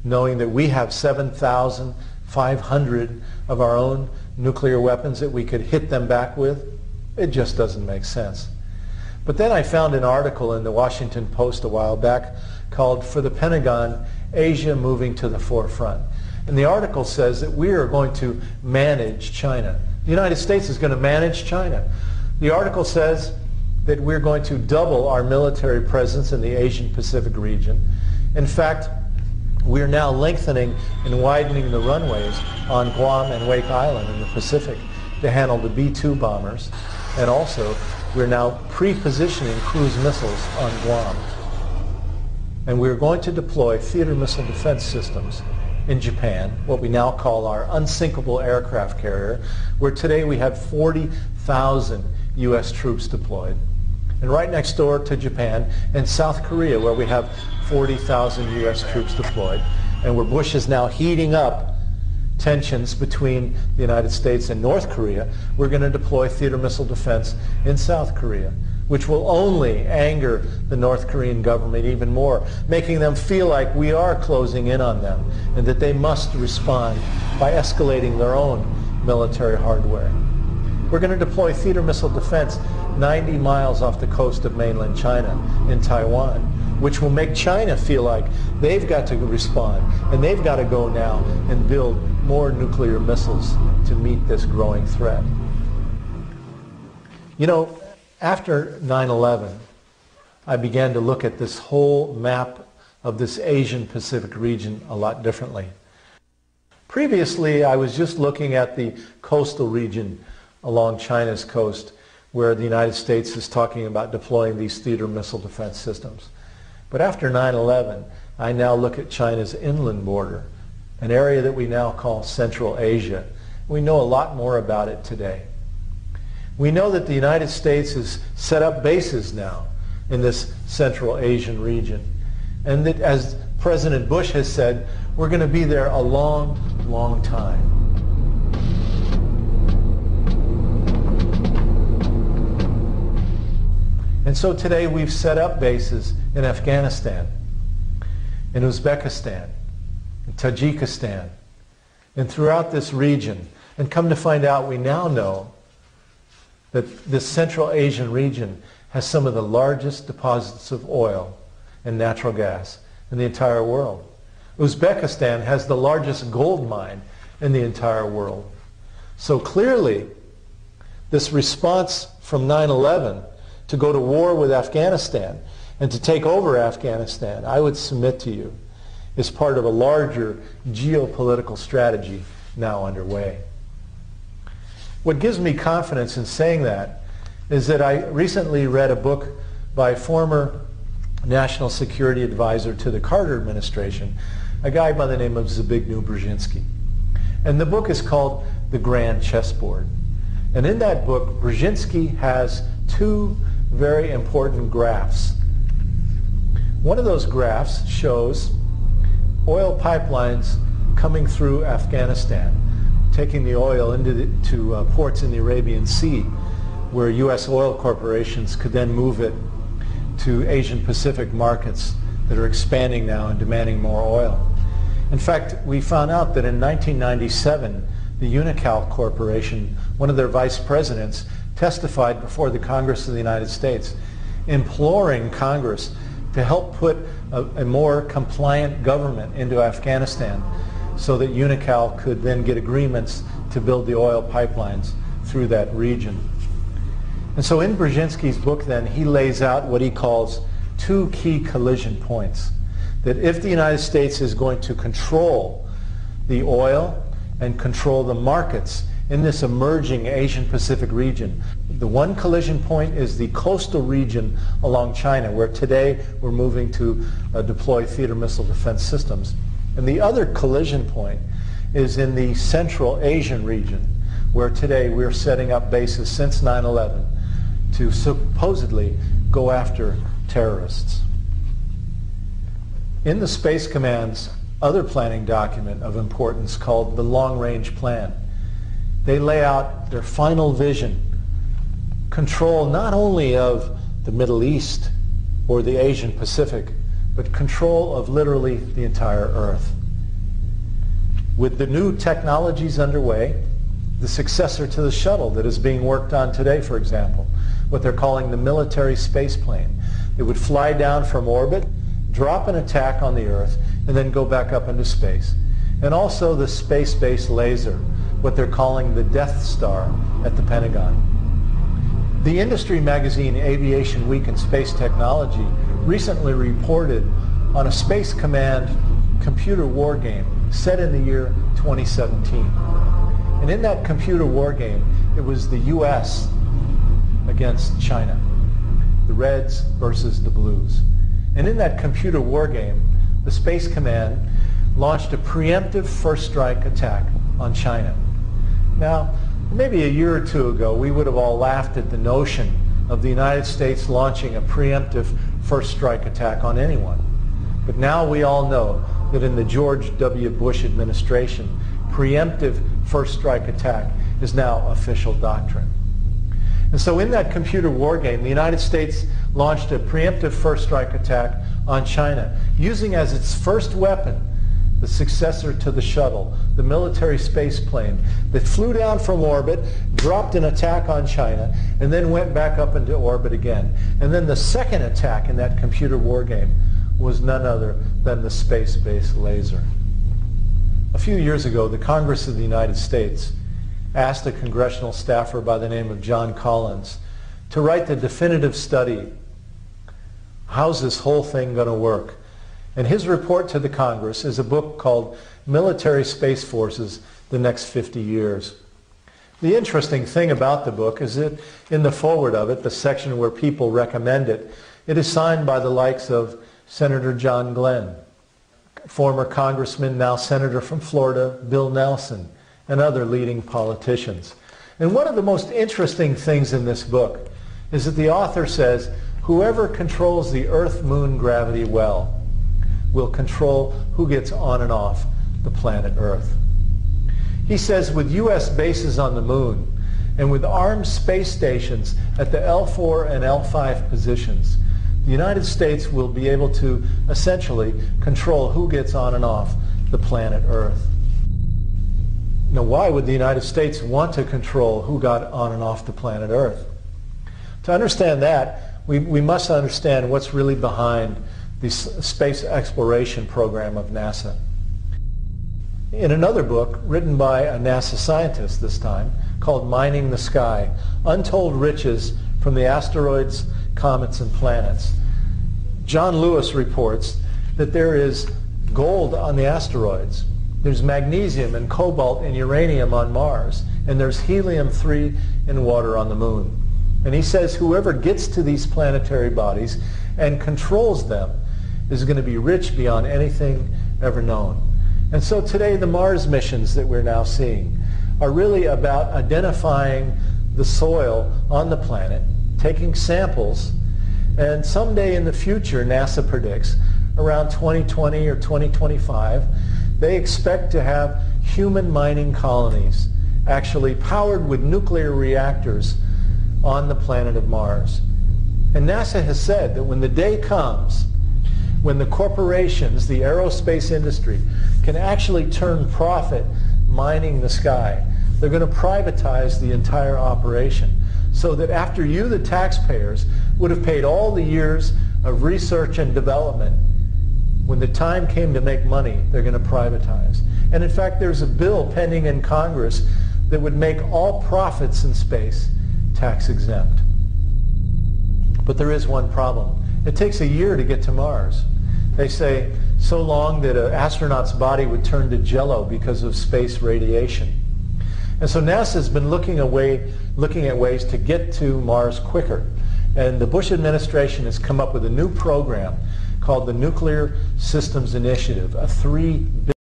knowing that we have 7,500 of our own nuclear weapons that we could hit them back with, it just doesn't make sense. But then I found an article in the Washington Post a while back called "For the Pentagon, Asia Moving to the Forefront." And the article says that we are going to manage China. The United States is going to manage China. The article says that we're going to double our military presence in the Asian Pacific region. In fact, we're now lengthening and widening the runways on Guam and Wake Island in the Pacific to handle the B-2 bombers. And also, we're now pre-positioning cruise missiles on Guam. And we're going to deploy theater missile defense systems in Japan, what we now call our unsinkable aircraft carrier, where today we have 40,000 U.S. troops deployed. And right next door to Japan, and South Korea, where we have 40,000 U.S. troops deployed, and where Bush is now heating up tensions between the United States and North Korea, we're going to deploy theater missile defense in South Korea, which will only anger the North Korean government even more, making them feel like we are closing in on them and that they must respond by escalating their own military hardware. We're going to deploy theater missile defense 90 miles off the coast of mainland China in Taiwan, which will make China feel like they've got to respond and they've got to go now and build more nuclear missiles to meet this growing threat. You know, after 9/11, I began to look at this whole map of this Asian Pacific region a lot differently. Previously, I was just looking at the coastal region along China's coast, where the United States is talking about deploying these theater missile defense systems. But after 9/11, I now look at China's inland border, an area that we now call Central Asia. We know a lot more about it today. We know that the United States has set up bases now in this Central Asian region, and that, as President Bush has said, we're going to be there a long, long time. And so today we've set up bases in Afghanistan, in Uzbekistan, in Tajikistan, and throughout this region. And come to find out, we now know that this Central Asian region has some of the largest deposits of oil and natural gas in the entire world. Uzbekistan has the largest gold mine in the entire world. So clearly, this response from 9/11 to go to war with Afghanistan and to take over Afghanistan, I would submit to you, is part of a larger geopolitical strategy now underway. What gives me confidence in saying that is that I recently read a book by former National Security Advisor to the Carter administration, a guy by the name of Zbigniew Brzezinski. And the book is called The Grand Chessboard. And in that book, Brzezinski has two very important graphs. One of those graphs shows oil pipelines coming through Afghanistan, taking the oil into ports in the Arabian Sea, where U.S. oil corporations could then move it to Asian Pacific markets that are expanding now and demanding more oil. In fact, we found out that in 1997, the Unocal Corporation, one of their vice presidents, testified before the Congress of the United States, imploring Congress to help put a more compliant government into Afghanistan so that Unocal could then get agreements to build the oil pipelines through that region. And so in Brzezinski's book then, he lays out what he calls two key collision points. That if the United States is going to control the oil and control the markets in this emerging Asian Pacific region, the one collision point is the coastal region along China, where today we're moving to deploy theater missile defense systems. And the other collision point is in the Central Asian region, where today we're setting up bases since 9/11 to supposedly go after terrorists. In the Space Command's other planning document of importance called the Long Range Plan, they lay out their final vision, control not only of the Middle East or the Asian Pacific, but control of literally the entire Earth. With the new technologies underway, the successor to the shuttle that is being worked on today, for example, what they're calling the military space plane. It would fly down from orbit, drop an attack on the Earth, and then go back up into space. And also the space-based laser, what they're calling the Death Star at the Pentagon. The industry magazine Aviation Week in Space Technology recently reported on a Space Command computer war game set in the year 2017. And in that computer war game, it was the U.S. against China, the Reds versus the Blues. And in that computer war game, the Space Command launched a preemptive first strike attack on China. Now, maybe a year or two ago, we would have all laughed at the notion of the United States launching a preemptive first strike attack on anyone. But now we all know that in the George W. Bush administration, preemptive first strike attack is now official doctrine. And so in that computer war game, the United States launched a preemptive first strike attack on China, using as its first weapon the successor to the shuttle, the military space plane that flew down from orbit, dropped an attack on China, and then went back up into orbit again. And then the second attack in that computer war game was none other than the space-based laser. A few years ago, the Congress of the United States asked a congressional staffer by the name of John Collins to write the definitive study. How's this whole thing going to work? And his report to the Congress is a book called Military Space Forces, the Next 50 Years. The interesting thing about the book is that in the foreword of it, the section where people recommend it, it is signed by the likes of Senator John Glenn, former Congressman, now Senator from Florida, Bill Nelson, and other leading politicians. And one of the most interesting things in this book is that the author says, whoever controls the Earth-Moon gravity well will control who gets on and off the planet Earth. He says with U.S. bases on the moon and with armed space stations at the L4 and L5 positions, the United States will be able to essentially control who gets on and off the planet Earth. Now, why would the United States want to control who got on and off the planet Earth? To understand that, we must understand what's really behind the space exploration program of NASA. In another book, written by a NASA scientist this time, called Mining the Sky, Untold Riches from the Asteroids, Comets, and Planets, John Lewis reports that there is gold on the asteroids, there's magnesium and cobalt and uranium on Mars, and there's helium-3 and water on the moon. And he says whoever gets to these planetary bodies and controls them is going to be rich beyond anything ever known. And so today the Mars missions that we're now seeing are really about identifying the soil on the planet, taking samples, and someday in the future, NASA predicts, around 2020 or 2025, they expect to have human mining colonies actually powered with nuclear reactors on the planet of Mars. And NASA has said that when the day comes when the corporations, the aerospace industry, can actually turn profit mining the sky, they're going to privatize the entire operation so that after you, the taxpayers, would have paid all the years of research and development, when the time came to make money, they're going to privatize. And in fact, there's a bill pending in Congress that would make all profits in space tax exempt. But there is one problem. It takes a year to get to Mars. They say so long that an astronaut's body would turn to jello because of space radiation. And so NASA's been looking at ways to get to Mars quicker. And the Bush administration has come up with a new program called the Nuclear Systems Initiative, a $3 billion